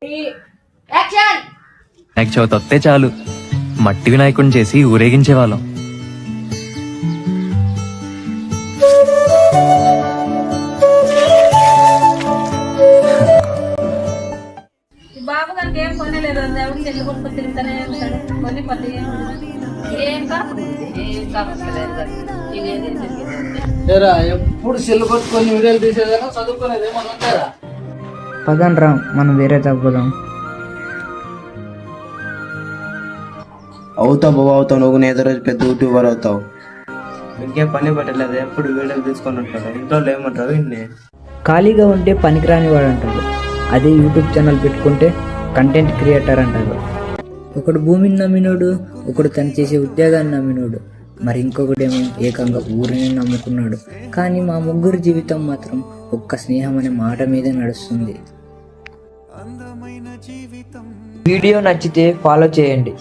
వినాయక చవితి వస్తే చాలు మట్టి వినాయకుడిని చేసి ఊరేగించేవాళ్ళం. బాబు గారికి ఏం పని లేదు, ఎవరు చెల్లి కొట్టుకొని తిరుగుతానే ఉంటాడు. కొన్ని పని ఏం ఏరా ఎప్పుడు సెల్ పట్టుకొని వీడియోలు తీసేదాకా చదువుకునేది ఏమన్నా ఉంటారా? పదండ్రా మనం వేరే తగ్గుదాం. అవుతావు బాబు అవుతావు, నువ్వు ఏదో రోజు పెద్ద యూట్యూబర్ అవుతావు. ఇంకేం పని పట్టలేదు, ఎప్పుడు వీడియోలు తీసుకొని ఉంటాడు. ఇంట్లో ఏమంటారు ఇన్ని ఖాళీగా ఉంటే పనికిరాని వాడు అంటారు. అదే యూట్యూబ్ ఛానల్ పెట్టుకుంటే కంటెంట్ క్రియేటర్ అంటారు. ఒకడు భూమిని నమ్మినోడు, ఒకడు తను చేసే ఉద్యోగాన్ని నమ్మినోడు, మరి ఇంకొకడేమో ఏకంగా ఊరిని నమ్ముకున్నాడు. కానీ మా ముగ్గురు జీవితం మాత్రం ఒక్క స్నేహం అనే మాట మీదే నడుస్తుంది. వీడియో నచ్చితే ఫాలో చేయండి.